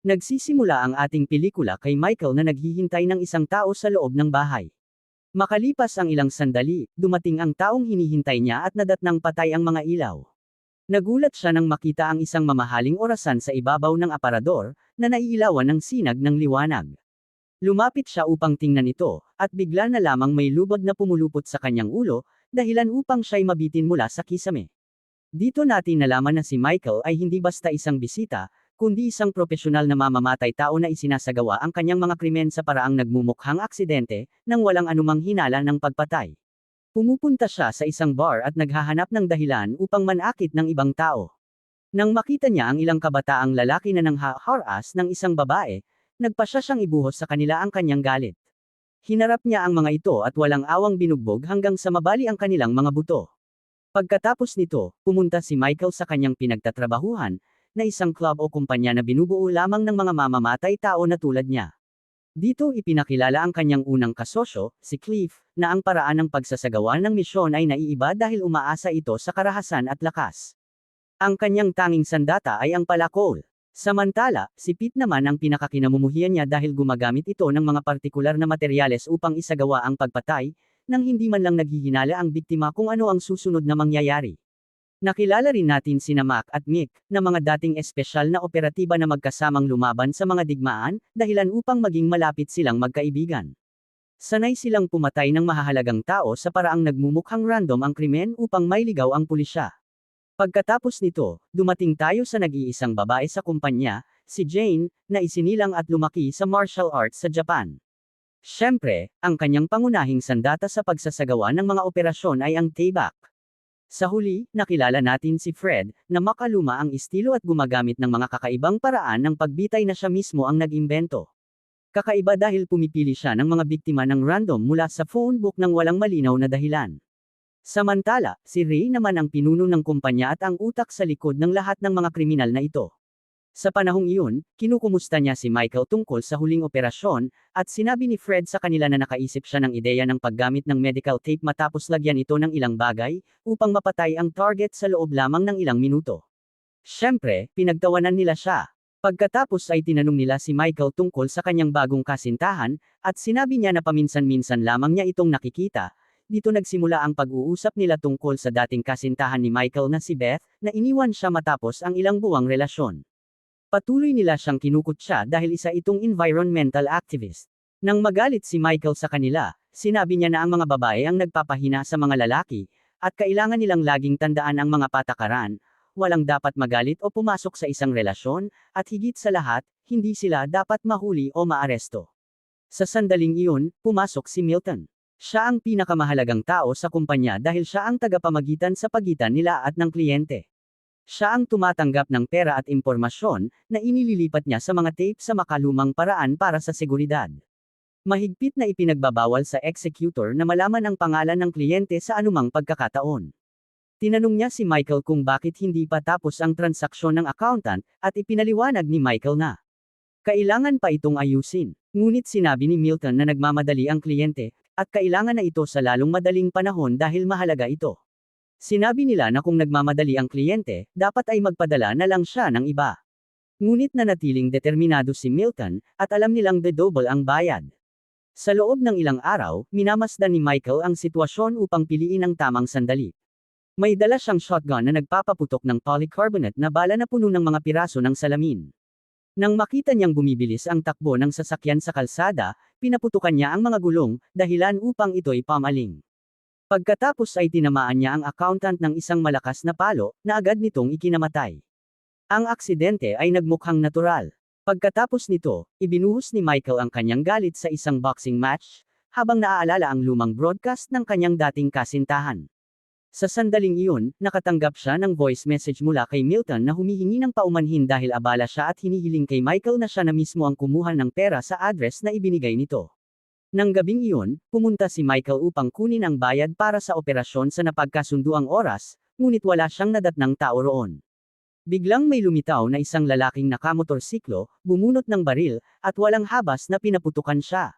Nagsisimula ang ating pelikula kay Michael na naghihintay ng isang tao sa loob ng bahay. Makalipas ang ilang sandali, dumating ang taong hinihintay niya at nadatnang patay ang mga ilaw. Nagulat siya nang makita ang isang mamahaling orasan sa ibabaw ng aparador, na naiilawan ng sinag ng liwanag. Lumapit siya upang tingnan ito, at bigla na lamang may lubog na pumulupot sa kanyang ulo, dahilan upang siya'y mabitin mula sa kisame. Dito natin nalaman na si Michael ay hindi basta isang bisita, kundi isang propesyonal na mamamatay tao na isinasagawa ang kanyang mga krimen sa paraang nagmumukhang aksidente, nang walang anumang hinala ng pagpatay. Pumupunta siya sa isang bar at naghahanap ng dahilan upang manakit ng ibang tao. Nang makita niya ang ilang kabataang lalaki na nanghaharas ng isang babae, nagpasya siyang ibuhos sa kanila ang kanyang galit. Hinarap niya ang mga ito at walang awang binugbog hanggang sa mabali ang kanilang mga buto. Pagkatapos nito, pumunta si Michael sa kanyang pinagtatrabahuhan, na isang club o kumpanya na binubuo lamang ng mga mamamatay tao na tulad niya. Dito ipinakilala ang kanyang unang kasosyo, si Cliff, na ang paraan ng pagsasagawa ng misyon ay naiiba dahil umaasa ito sa karahasan at lakas. Ang kanyang tanging sandata ay ang palakol. Samantala, si Pete naman ang pinakakinamumuhian niya dahil gumagamit ito ng mga partikular na materyales upang isagawa ang pagpatay, nang hindi man lang naghihinala ang biktima kung ano ang susunod na mangyayari. Nakilala rin natin sina Mac at Mick, na mga dating espesyal na operatiba na magkasamang lumaban sa mga digmaan, dahilan upang maging malapit silang magkaibigan. Sanay silang pumatay ng mahahalagang tao sa paraang nagmumukhang random ang krimen upang mailigaw ang pulisya. Pagkatapos nito, dumating tayo sa nag-iisang babae sa kumpanya, si Jane, na isinilang at lumaki sa martial arts sa Japan. Siyempre, ang kanyang pangunahing sandata sa pagsasagawa ng mga operasyon ay ang taibak. Sa huli, nakilala natin si Fred, na makaluma ang estilo at gumagamit ng mga kakaibang paraan ng pagbitay na siya mismo ang nag-imbento. Kakaiba dahil pumipili siya ng mga biktima ng random mula sa phone book ng walang malinaw na dahilan. Samantala, si Ray naman ang pinuno ng kumpanya at ang utak sa likod ng lahat ng mga kriminal na ito. Sa panahong iyon, kinukumusta niya si Michael tungkol sa huling operasyon, at sinabi ni Fred sa kanila na nakaisip siya ng ideya ng paggamit ng medical tape matapos lagyan ito ng ilang bagay, upang mapatay ang target sa loob lamang ng ilang minuto. Siyempre, pinagtawanan nila siya. Pagkatapos ay tinanong nila si Michael tungkol sa kanyang bagong kasintahan, at sinabi niya na paminsan-minsan lamang niya itong nakikita. Dito nagsimula ang pag-uusap nila tungkol sa dating kasintahan ni Michael na si Beth, na iniwan siya matapos ang ilang buwang relasyon. Patuloy nila siyang kinukutya dahil isa itong environmental activist. Nang magalit si Michael sa kanila, sinabi niya na ang mga babae ang nagpapahina sa mga lalaki, at kailangan nilang laging tandaan ang mga patakaran, walang dapat magalit o pumasok sa isang relasyon, at higit sa lahat, hindi sila dapat mahuli o maaresto. Sa sandaling iyon, pumasok si Milton. Siya ang pinakamahalagang tao sa kumpanya dahil siya ang tagapamagitan sa pagitan nila at ng kliyente. Siya ang tumatanggap ng pera at impormasyon, na inililipat niya sa mga tape sa makalumang paraan para sa seguridad. Mahigpit na ipinagbabawal sa executor na malaman ang pangalan ng kliyente sa anumang pagkakataon. Tinanong niya si Michael kung bakit hindi pa tapos ang transaksyon ng accountant, at ipinaliwanag ni Michael na kailangan pa itong ayusin. Ngunit sinabi ni Milton na nagmamadali ang kliyente, at kailangan na ito sa lalong madaling panahon dahil mahalaga ito. Sinabi nila na kung nagmamadali ang kliyente, dapat ay magpadala na lang siya ng iba. Ngunit nanatiling determinado si Milton, at alam nilang double ang bayad. Sa loob ng ilang araw, minamasdan ni Michael ang sitwasyon upang piliin ang tamang sandali. May dala siyang shotgun na nagpapaputok ng polycarbonate na bala na puno ng mga piraso ng salamin. Nang makita niyang bumibilis ang takbo ng sasakyan sa kalsada, pinaputukan niya ang mga gulong, dahilan upang ito'y pamaling. Pagkatapos ay tinamaan niya ang accountant ng isang malakas na palo, na agad nitong ikinamatay. Ang aksidente ay nagmukhang natural. Pagkatapos nito, ibinuhos ni Michael ang kanyang galit sa isang boxing match, habang naaalala ang lumang broadcast ng kanyang dating kasintahan. Sa sandaling iyon, nakatanggap siya ng voice message mula kay Milton na humihingi ng paumanhin dahil abala siya at hinihiling kay Michael na siya na mismo ang kumuha ng pera sa address na ibinigay nito. Nang gabing iyon, pumunta si Michael upang kunin ang bayad para sa operasyon sa napagkasunduang oras, ngunit wala siyang nadatnang tao roon. Biglang may lumitaw na isang lalaking nakamotorsiklo, bumunot ng baril, at walang habas na pinaputukan siya.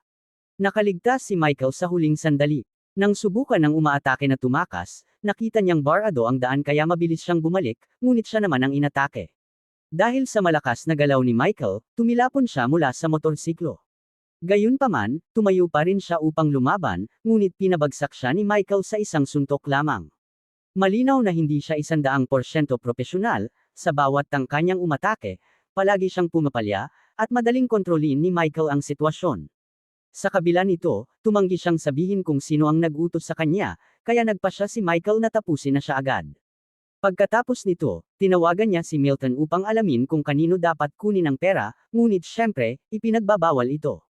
Nakaligtas si Michael sa huling sandali. Nang subukan ng umaatake na tumakas, nakita niyang barado ang daan kaya mabilis siyang bumalik, ngunit siya naman ang inatake. Dahil sa malakas na galaw ni Michael, tumilapon siya mula sa motorsiklo. Gayunpaman, tumayo pa rin siya upang lumaban, ngunit pinabagsak siya ni Michael sa isang suntok lamang. Malinaw na hindi siya 100% propesyonal, sa bawat tangka niyang umatake, palagi siyang pumapalya, at madaling kontrolin ni Michael ang sitwasyon. Sa kabila nito, tumanggi siyang sabihin kung sino ang nag-utos sa kanya, kaya nagpa siya si Michael na tapusin na siya agad. Pagkatapos nito, tinawagan niya si Milton upang alamin kung kanino dapat kunin ang pera, ngunit syempre, ipinagbabawal ito.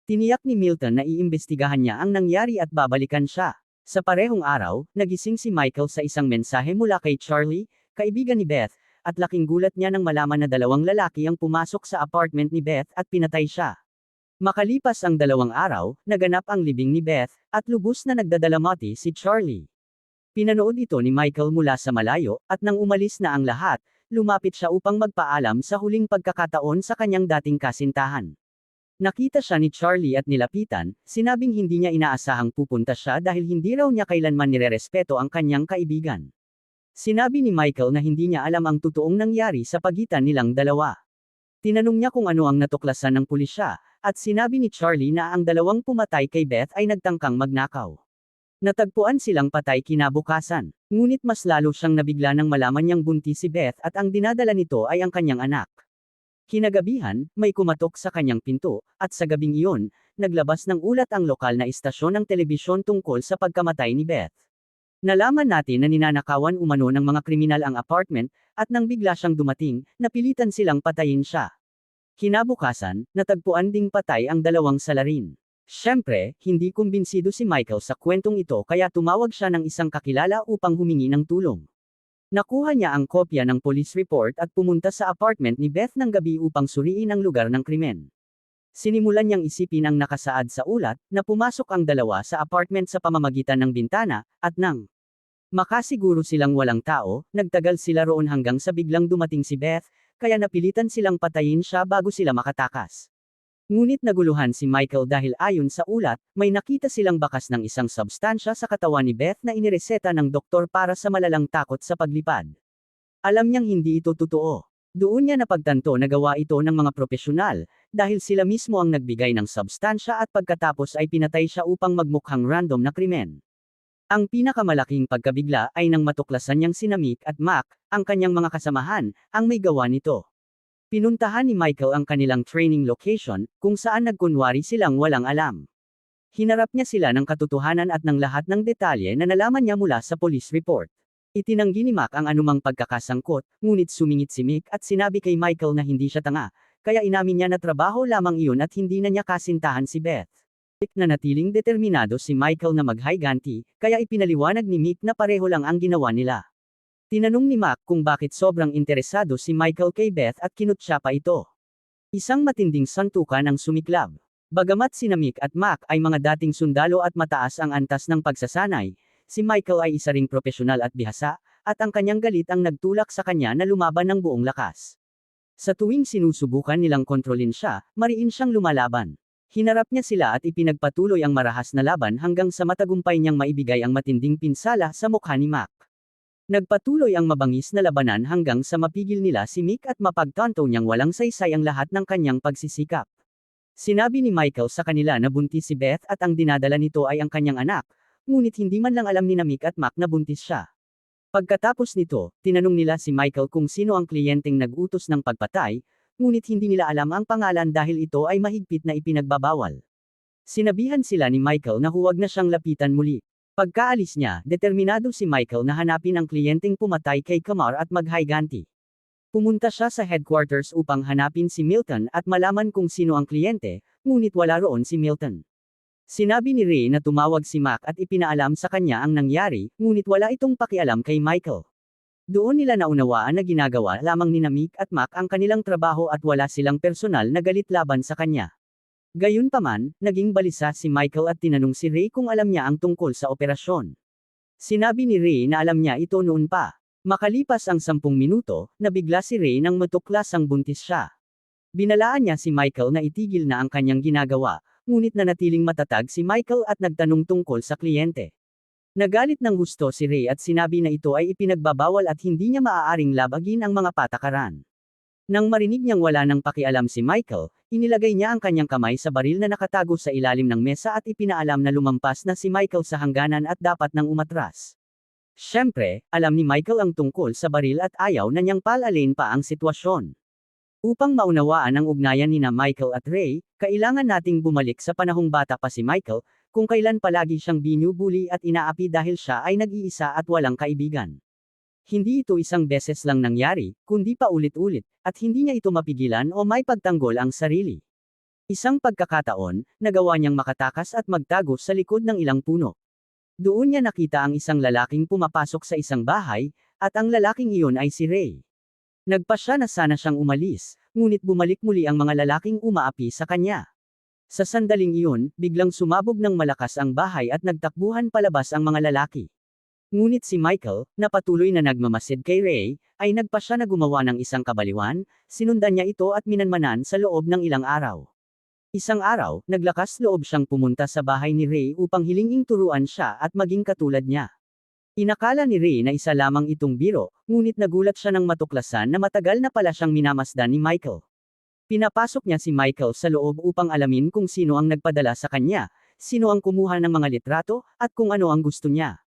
Tiniyak ni Milton na iimbestigahan niya ang nangyari at babalikan siya. Sa parehong araw, nagising si Michael sa isang mensahe mula kay Charlie, kaibigan ni Beth, at laking gulat niya nang malaman na dalawang lalaki ang pumasok sa apartment ni Beth at pinatay siya. Makalipas ang 2 araw, naganap ang libing ni Beth, at lubos na nagdadalamati si Charlie. Pinanood ito ni Michael mula sa malayo, at nang umalis na ang lahat, lumapit siya upang magpaalam sa huling pagkakataon sa kanyang dating kasintahan. Nakita siya ni Charlie at nilapitan, sinabing hindi niya inaasahang pupunta siya dahil hindi raw niya kailanman nirerespeto ang kanyang kaibigan. Sinabi ni Michael na hindi niya alam ang totoong nangyari sa pagitan nilang dalawa. Tinanong niya kung ano ang natuklasan ng pulisya, at sinabi ni Charlie na ang dalawang pumatay kay Beth ay nagtangkang magnakaw. Natagpuan silang patay kinabukasan, ngunit mas lalo siyang nabigla nang malaman niyang buntis si Beth at ang dinadala nito ay ang kanyang anak. Kinagabihan, may kumatok sa kanyang pinto, at sa gabing iyon, naglabas ng ulat ang lokal na istasyon ng telebisyon tungkol sa pagkamatay ni Beth. Nalaman natin na ninanakawan umano ng mga kriminal ang apartment, at nang bigla siyang dumating, napilitan silang patayin siya. Kinabukasan, natagpuan ding patay ang dalawang salarin. Siyempre, hindi kumbinsido si Michael sa kwentong ito kaya tumawag siya ng isang kakilala upang humingi ng tulong. Nakuha niya ang kopya ng police report at pumunta sa apartment ni Beth ng gabi upang suriin ang lugar ng krimen. Sinimulan niyang isipin ang nakasaad sa ulat, na pumasok ang dalawa sa apartment sa pamamagitan ng bintana, at nang makasiguro silang walang tao, nagtagal sila roon hanggang sa biglang dumating si Beth, kaya napilitan silang patayin siya bago sila makatakas. Ngunit naguluhan si Michael dahil ayon sa ulat, may nakita silang bakas ng isang substansya sa katawan ni Beth na inireseta ng doktor para sa malalang takot sa paglipad. Alam niyang hindi ito totoo. Doon niya napagtanto na gawa ito ng mga propesyonal, dahil sila mismo ang nagbigay ng substansya at pagkatapos ay pinatay siya upang magmukhang random na krimen. Ang pinakamalaking pagkabigla ay nang matuklasan niyang sina Mick at Mac, ang kanyang mga kasamahan, ang may gawa nito. Pinuntahan ni Michael ang kanilang training location, kung saan nagkunwari silang walang alam. Hinarap niya sila ng katotohanan at ng lahat ng detalye na nalaman niya mula sa police report. Itinanggi ni Mac ang anumang pagkakasangkot, ngunit sumingit si Mick at sinabi kay Michael na hindi siya tanga, kaya inamin niya na trabaho lamang iyon at hindi na niya kasintahan si Beth. Mick na natiling determinado si Michael na maghiganti, kaya ipinaliwanag ni Mick na pareho lang ang ginawa nila. Tinanong ni Mac kung bakit sobrang interesado si Michael kay Beth at kinutya pa ito. Isang matinding santukan ang sumiklab. Bagamat sina Mick at Mac ay mga dating sundalo at mataas ang antas ng pagsasanay, si Michael ay isa ring propesyonal at bihasa, at ang kanyang galit ang nagtulak sa kanya na lumaban ng buong lakas. Sa tuwing sinusubukan nilang kontrolin siya, mariin siyang lumalaban. Hinarap niya sila at ipinagpatuloy ang marahas na laban hanggang sa matagumpay niyang maibigay ang matinding pinsala sa mukha ni Mac. Nagpatuloy ang mabangis na labanan hanggang sa mapigil nila si Mick at mapagtanto niyang walang saysay ang lahat ng kanyang pagsisikap. Sinabi ni Michael sa kanila na buntis si Beth at ang dinadala nito ay ang kanyang anak, ngunit hindi man lang alam ni Mick at Mac na buntis siya. Pagkatapos nito, tinanong nila si Michael kung sino ang kliyenteng nag-utos ng pagpatay, ngunit hindi nila alam ang pangalan dahil ito ay mahigpit na ipinagbabawal. Sinabihan sila ni Michael na huwag na siyang lapitan muli. Pagkaalis niya, determinado si Michael na hanapin ang kliyenteng pumatay kay Kamar at maghiganti. Pumunta siya sa headquarters upang hanapin si Milton at malaman kung sino ang kliyente, ngunit wala roon si Milton. Sinabi ni Ray na tumawag si Mac at ipinaalam sa kanya ang nangyari, ngunit wala itong pakialam kay Michael. Doon nila naunawaan na ginagawa lamang ni Mick at Mac ang kanilang trabaho at wala silang personal na galit laban sa kanya. Gayunpaman, naging balisa si Michael at tinanong si Ray kung alam niya ang tungkol sa operasyon. Sinabi ni Ray na alam niya ito noon pa. Makalipas ang 10 minuto, nabigla si Ray nang matuklasang buntis siya. Binalaan niya si Michael na itigil na ang kanyang ginagawa, ngunit nanatiling matatag si Michael at nagtanong tungkol sa kliyente. Nagalit ng husto si Ray at sinabi na ito ay ipinagbabawal at hindi niya maaaring labagin ang mga patakaran. Nang marinig niyang wala nang pakialam si Michael, inilagay niya ang kanyang kamay sa baril na nakatago sa ilalim ng mesa at ipinaalam na lumampas na si Michael sa hangganan at dapat nang umatras. Siyempre, alam ni Michael ang tungkol sa baril at ayaw na niyang palalin pa ang sitwasyon. Upang maunawaan ang ugnayan nina Michael at Ray, kailangan nating bumalik sa panahong bata pa si Michael, kung kailan palagi siyang binubuli at inaapi dahil siya ay nag-iisa at walang kaibigan. Hindi ito isang beses lang nangyari, kundi paulit-ulit, at hindi niya ito mapigilan o may pagtanggol ang sarili. Isang pagkakataon, nagawa niyang makatakas at magtago sa likod ng ilang puno. Doon niya nakita ang isang lalaking pumapasok sa isang bahay, at ang lalaking iyon ay si Ray. Nagpasya na sana siyang umalis, ngunit bumalik muli ang mga lalaking umaapi sa kanya. Sa sandaling iyon, biglang sumabog ng malakas ang bahay at nagtakbuhan palabas ang mga lalaki. Ngunit si Michael, na patuloy na nagmamasid kay Ray, ay nagpasya na gumawa ng isang kabaliwan, sinundan niya ito at minanmanan sa loob ng ilang araw. Isang araw, naglakas loob siyang pumunta sa bahay ni Ray upang hilinging turuan siya at maging katulad niya. Inakala ni Ray na isa lamang itong biro, ngunit nagulat siya nang matuklasan na matagal na pala siyang minamasdan ni Michael. Pinapasok niya si Michael sa loob upang alamin kung sino ang nagpadala sa kanya, sino ang kumuha ng mga litrato, at kung ano ang gusto niya.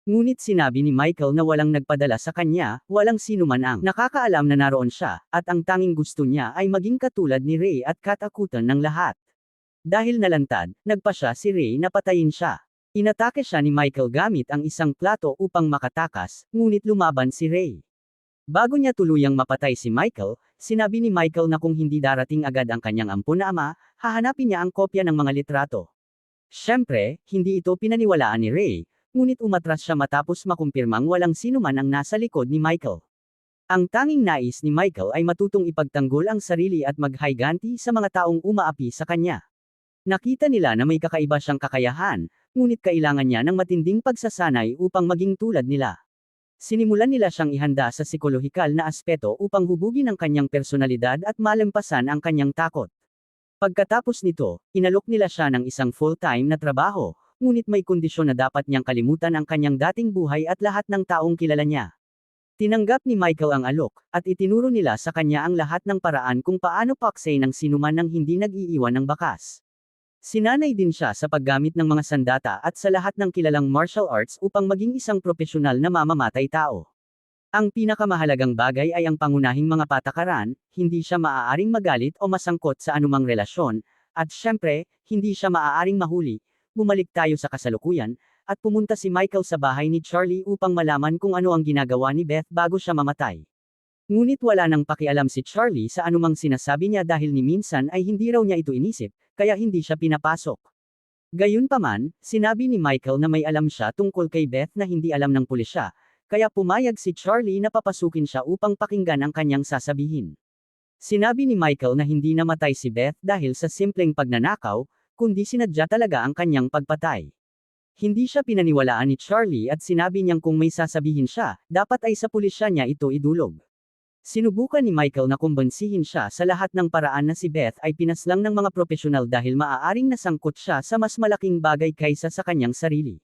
Ngunit sinabi ni Michael na walang nagpadala sa kanya, walang sino man ang nakakaalam na naroon siya, at ang tanging gusto niya ay maging katulad ni Ray at katakutan ng lahat. Dahil nalantad, nagpasya si Ray na patayin siya. Inatake siya ni Michael gamit ang isang plato upang makatakas, ngunit lumaban si Ray. Bago niya tuluyang mapatay si Michael, sinabi ni Michael na kung hindi darating agad ang kanyang ampun na ama, hahanapin niya ang kopya ng mga litrato. Siyempre, hindi ito pinaniwalaan ni Ray, ngunit umatras siya matapos makumpirmang walang sino man ang nasa likod ni Michael. Ang tanging nais ni Michael ay matutong ipagtanggol ang sarili at maghiganti sa mga taong umaapi sa kanya. Nakita nila na may kakaiba siyang kakayahan, ngunit kailangan niya ng matinding pagsasanay upang maging tulad nila. Sinimulan nila siyang ihanda sa psikolohikal na aspeto upang hubugin ang kanyang personalidad at malampasan ang kanyang takot. Pagkatapos nito, inalok nila siya ng isang full-time na trabaho, ngunit may kondisyon na dapat niyang kalimutan ang kanyang dating buhay at lahat ng taong kilala niya. Tinanggap ni Michael ang alok, at itinuro nila sa kanya ang lahat ng paraan kung paano paksay ng sinuman nang hindi nag-iiwan ng bakas. Sinanay din siya sa paggamit ng mga sandata at sa lahat ng kilalang martial arts upang maging isang propesyonal na mamamatay tao. Ang pinakamahalagang bagay ay ang pangunahing mga patakaran, hindi siya maaaring magalit o masangkot sa anumang relasyon, at syempre, hindi siya maaaring mahuli. Bumalik tayo sa kasalukuyan, at pumunta si Michael sa bahay ni Charlie upang malaman kung ano ang ginagawa ni Beth bago siya mamatay. Ngunit wala nang pakialam si Charlie sa anumang sinasabi niya dahil ni minsan ay hindi raw niya ito inisip, kaya hindi siya pinapasok. Gayunpaman, sinabi ni Michael na may alam siya tungkol kay Beth na hindi alam ng pulisya, kaya pumayag si Charlie na papasukin siya upang pakinggan ang kanyang sasabihin. Sinabi ni Michael na hindi namatay si Beth dahil sa simpleng pagnanakaw, kundi sinadya talaga ang kanyang pagpatay. Hindi siya pinaniwalaan ni Charlie at sinabi niyang kung may sasabihin siya, dapat ay sa pulisya niya ito idulog. Sinubukan ni Michael na kumbansihin siya sa lahat ng paraan na si Beth ay pinaslang ng mga propesyonal dahil maaaring nasangkot siya sa mas malaking bagay kaysa sa kanyang sarili.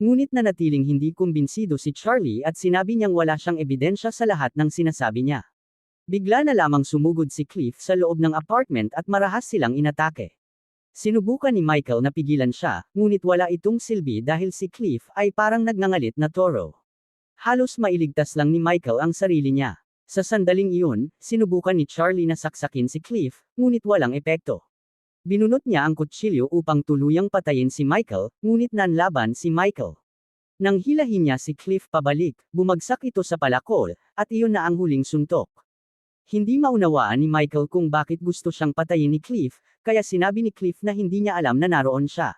Ngunit nanatiling hindi kumbinsido si Charlie at sinabi niyang wala siyang ebidensya sa lahat ng sinasabi niya. Bigla na lamang sumugod si Cliff sa loob ng apartment at marahas silang inatake. Sinubukan ni Michael na pigilan siya, ngunit wala itong silbi dahil si Cliff ay parang nagngangalit na toro. Halos mailigtas lang ni Michael ang sarili niya. Sa sandaling iyon, sinubukan ni Charlie na saksakin si Cliff, ngunit walang epekto. Binunot niya ang kutsilyo upang tuluyang patayin si Michael, ngunit nanlaban si Michael. Nang hilahin niya si Cliff pabalik, bumagsak ito sa palakol, at iyon na ang huling suntok. Hindi maunawaan ni Michael kung bakit gusto siyang patayin ni Cliff, kaya sinabi ni Cliff na hindi niya alam na naroon siya.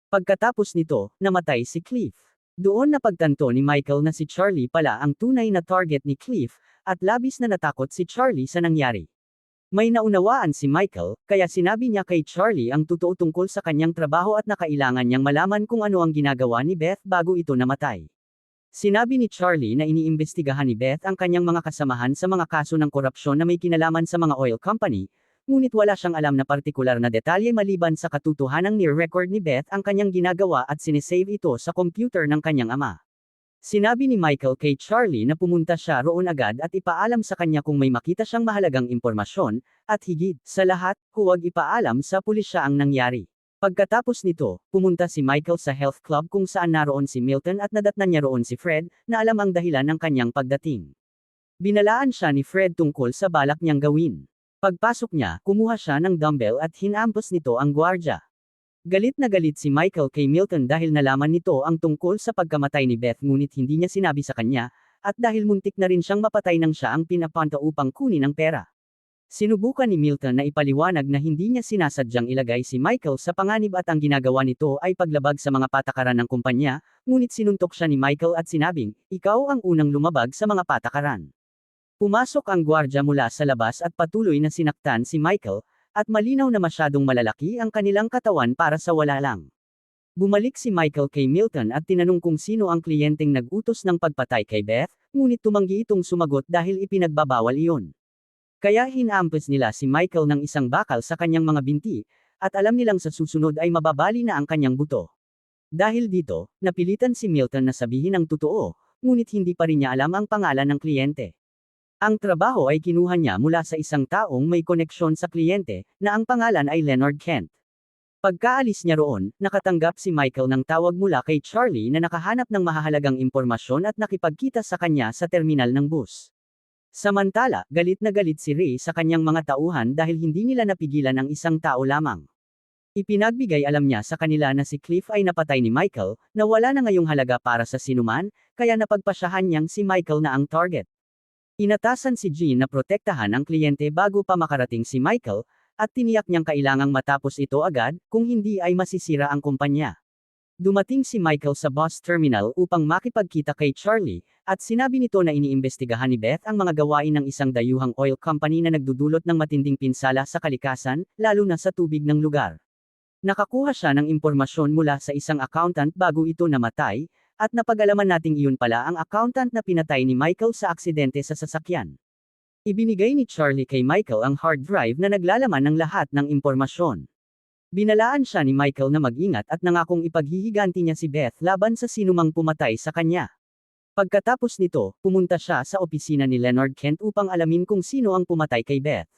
Pagkatapos nito, namatay si Cliff. Doon napagtanto ni Michael na si Charlie pala ang tunay na target ni Cliff, at labis na natakot si Charlie sa nangyari. May naunawaan si Michael, kaya sinabi niya kay Charlie ang totoo tungkol sa kanyang trabaho at nakailangan niyang malaman kung ano ang ginagawa ni Beth bago ito namatay. Sinabi ni Charlie na iniimbestigahan ni Beth ang kanyang mga kasamahan sa mga kaso ng korupsyon na may kinalaman sa mga oil company, ngunit wala siyang alam na partikular na detalye maliban sa katotohanang ni-record ni Beth ang kanyang ginagawa at sinesave ito sa computer ng kanyang ama. Sinabi ni Michael kay Charlie na pumunta siya roon agad at ipaalam sa kanya kung may makita siyang mahalagang impormasyon, at higit sa lahat, huwag ipaalam sa pulisya ang nangyari. Pagkatapos nito, pumunta si Michael sa health club kung saan naroon si Milton at nadatnan niya roon si Fred, na alam ang dahilan ng kanyang pagdating. Binalaan siya ni Fred tungkol sa balak niyang gawin. Pagpasok niya, kumuha siya ng dumbbell at hinampos nito ang gwardya. Galit na galit si Michael kay Milton dahil nalaman nito ang tungkol sa pagkamatay ni Beth ngunit hindi niya sinabi sa kanya, at dahil muntik na rin siyang mapatay nang siya ang pinapunta upang kunin ang pera. Sinubukan ni Milton na ipaliwanag na hindi niya sinasadyang ilagay si Michael sa panganib at ang ginagawa nito ay paglabag sa mga patakaran ng kumpanya, ngunit sinuntok siya ni Michael at sinabing, "Ikaw ang unang lumabag sa mga patakaran." Pumasok ang gwardya mula sa labas at patuloy na sinaktan si Michael, at malinaw na masyadong malalaki ang kanilang katawan para sa wala lang. Bumalik si Michael kay Milton at tinanong kung sino ang kliyenteng nag-utos ng pagpatay kay Beth, ngunit tumanggi itong sumagot dahil ipinagbabawal iyon. Kaya hinampos nila si Michael ng isang bakal sa kanyang mga binti, at alam nilang sa susunod ay mababali na ang kanyang buto. Dahil dito, napilitan si Milton na sabihin ang totoo, ngunit hindi pa rin niya alam ang pangalan ng kliyente. Ang trabaho ay kinuha niya mula sa isang taong may koneksyon sa kliyente, na ang pangalan ay Leonard Kent. Pagkaalis niya roon, nakatanggap si Michael ng tawag mula kay Charlie na nakahanap ng mahahalagang impormasyon at nakipagkita sa kanya sa terminal ng bus. Samantala, galit na galit si Ray sa kanyang mga tauhan dahil hindi nila napigilan ang isang tao lamang. Ipinagbigay alam niya sa kanila na si Cliff ay napatay ni Michael, na wala na ngayong halaga para sa sinuman, kaya napagpasyahan niyang si Michael na ang target. Inatasan si Jean na protektahan ang kliyente bago pa makarating si Michael, at tiniyak niyang kailangang matapos ito agad, kung hindi ay masisira ang kumpanya. Dumating si Michael sa bus terminal upang makipagkita kay Charlie, at sinabi nito na iniimbestigahan ni Beth ang mga gawain ng isang dayuhang oil company na nagdudulot ng matinding pinsala sa kalikasan, lalo na sa tubig ng lugar. Nakakuha siya ng impormasyon mula sa isang accountant bago ito namatay, at napag-alaman nating iyon pala ang accountant na pinatay ni Michael sa aksidente sa sasakyan. Ibinigay ni Charlie kay Michael ang hard drive na naglalaman ng lahat ng impormasyon. Binalaan siya ni Michael na mag-ingat at nangakong ipaghihiganti niya si Beth laban sa sinumang pumatay sa kanya. Pagkatapos nito, pumunta siya sa opisina ni Leonard Kent upang alamin kung sino ang pumatay kay Beth.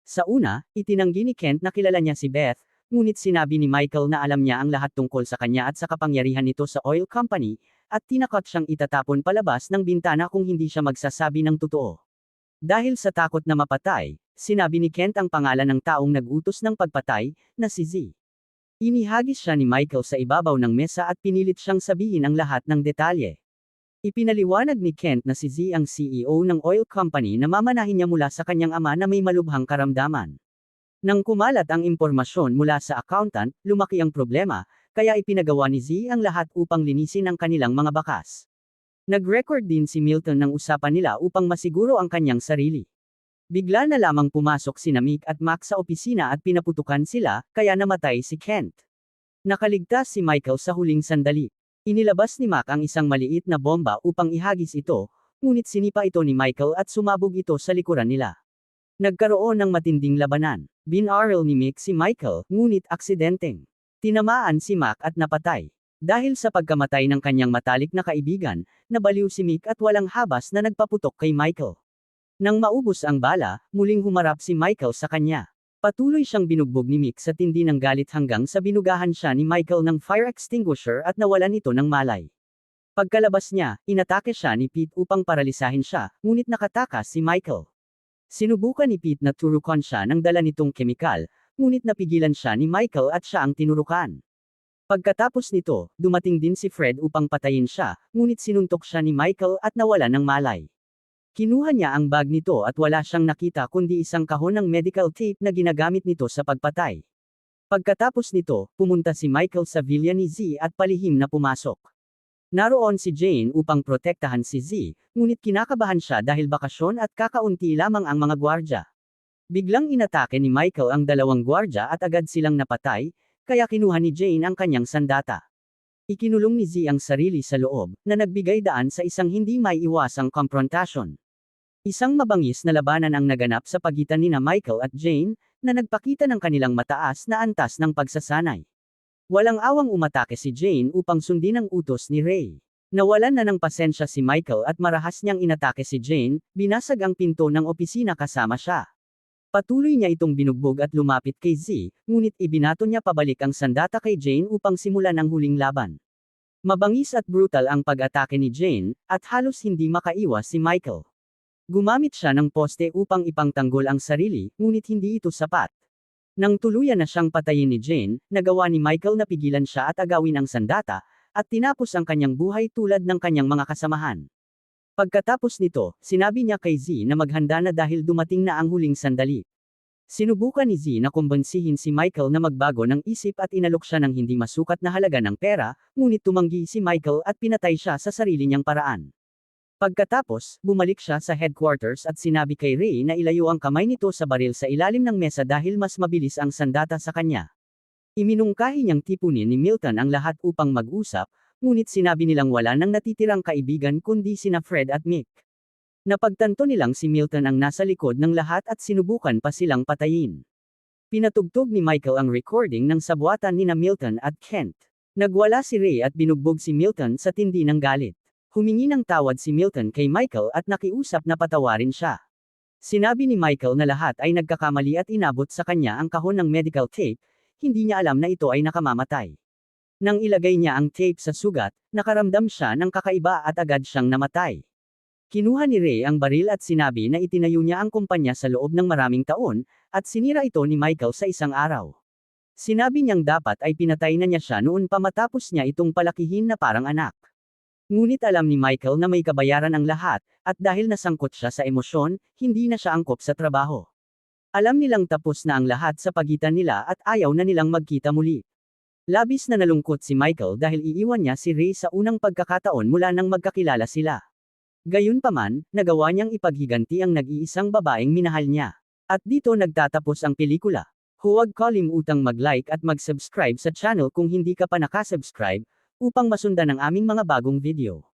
Sa una, itinanggi ni Kent na kilala niya si Beth, ngunit sinabi ni Michael na alam niya ang lahat tungkol sa kanya at sa kapangyarihan nito sa oil company, at tinakot siyang itatapon palabas ng bintana kung hindi siya magsasabi ng totoo. Dahil sa takot na mapatay, sinabi ni Kent ang pangalan ng taong nag-utos ng pagpatay, na si Z. Inihagis siya ni Michael sa ibabaw ng mesa at pinilit siyang sabihin ang lahat ng detalye. Ipinaliwanag ni Kent na si Z ang CEO ng oil company na mamanahin niya mula sa kanyang ama na may malubhang karamdaman. Nang kumalat ang impormasyon mula sa accountant, lumaki ang problema, kaya ipinagawa ni Z ang lahat upang linisin ang kanilang mga bakas. Nag-record din si Milton ng usapan nila upang masiguro ang kanyang sarili. Bigla na lamang pumasok sina Mick at Max sa opisina at pinaputukan sila, kaya namatay si Kent. Nakaligtas si Michael sa huling sandali. Inilabas ni Mac ang isang maliit na bomba upang ihagis ito, ngunit sinipa ito ni Michael at sumabog ito sa likuran nila. Nagkaroon ng matinding labanan. Binaril ni Mick si Michael, ngunit aksidenteng tinamaan si Mac at napatay. Dahil sa pagkamatay ng kanyang matalik na kaibigan, nabaliw si Mick at walang habas na nagpaputok kay Michael. Nang maubos ang bala, muling humarap si Michael sa kanya. Patuloy siyang binugbog ni Mick sa tindi ng galit hanggang sa binugahan siya ni Michael ng fire extinguisher at nawalan ito ng malay. Pagkalabas niya, inatake siya ni Pete upang paralisahin siya, ngunit nakatakas si Michael. Sinubukan ni Pete na turukan siya ng dala nitong kemikal, ngunit napigilan siya ni Michael at siya ang tinurukan. Pagkatapos nito, dumating din si Fred upang patayin siya, ngunit sinuntok siya ni Michael at nawalan ng malay. Kinuha niya ang bag nito at wala siyang nakita kundi isang kahon ng medical tape na ginagamit nito sa pagpatay. Pagkatapos nito, pumunta si Michael sa villa ni Z at palihim na pumasok. Naroon si Jane upang protektahan si Z, ngunit kinakabahan siya dahil bakasyon at kakaunti lamang ang mga gwardya. Biglang inatake ni Michael ang dalawang gwardya at agad silang napatay, kaya kinuha ni Jane ang kanyang sandata. Ikinulong ni Z ang sarili sa loob, na nagbigay daan sa isang hindi maiiwasang komprontasyon. Isang mabangis na labanan ang naganap sa pagitan nina Michael at Jane, na nagpakita ng kanilang mataas na antas ng pagsasanay. Walang awang umatake si Jane upang sundin ang utos ni Ray. Nawalan na ng pasensya si Michael at marahas niyang inatake si Jane, binasag ang pinto ng opisina kasama siya. Patuloy niya itong binugbog at lumapit kay Z, ngunit ibinato niya pabalik ang sandata kay Jane upang simulan ang huling laban. Mabangis at brutal ang pag-atake ni Jane, at halos hindi makaiwas si Michael. Gumamit siya ng poste upang ipangtanggol ang sarili, ngunit hindi ito sapat. Nang tuluyan na siyang patayin ni Jane, nagawa ni Michael na pigilan siya at agawin ang sandata, at tinapos ang kanyang buhay tulad ng kanyang mga kasamahan. Pagkatapos nito, sinabi niya kay Z na maghanda na dahil dumating na ang huling sandali. Sinubukan ni Z na kumbensihin si Michael na magbago ng isip at inalok siya ng hindi masukat na halaga ng pera, ngunit tumanggi si Michael at pinatay siya sa sarili niyang paraan. Pagkatapos, bumalik siya sa headquarters at sinabi kay Ray na ilayo ang kamay nito sa baril sa ilalim ng mesa dahil mas mabilis ang sandata sa kanya. Iminungkahi niyang tipunin ni Milton ang lahat upang mag-usap, ngunit sinabi nilang wala nang natitirang kaibigan kundi sina Fred at Mick. Napagtanto nilang si Milton ang nasa likod ng lahat at sinubukan pa silang patayin. Pinatugtog ni Michael ang recording ng sabwatan nina Milton at Kent. Nagwala si Ray at binugbog si Milton sa tindi ng galit. Humingi ng tawad si Milton kay Michael at nakiusap na patawarin siya. Sinabi ni Michael na lahat ay nagkakamali at inabot sa kanya ang kahon ng medical tape, hindi niya alam na ito ay nakamamatay. Nang ilagay niya ang tape sa sugat, nakaramdam siya ng kakaiba at agad siyang namatay. Kinuha ni Ray ang baril at sinabi na itinayo niya ang kumpanya sa loob ng maraming taon, at sinira ito ni Michael sa isang araw. Sinabi niyang dapat ay pinatay na niya siya noon pa matapos niya itong palakihin na parang anak. Ngunit alam ni Michael na may kabayaran ang lahat, at dahil nasangkot siya sa emosyon, hindi na siya angkop sa trabaho. Alam nilang tapos na ang lahat sa pagitan nila at ayaw na nilang magkita muli. Labis na nalungkot si Michael dahil iiwan niya si Ray sa unang pagkakataon mula nang magkakilala sila. Gayunpaman, nagawa niyang ipaghiganti ang nag-iisang babaeng minahal niya. At dito nagtatapos ang pelikula. Huwag kalimutang mag-like at mag-subscribe sa channel kung hindi ka pa nakasubscribe, upang masundan ang aming mga bagong video.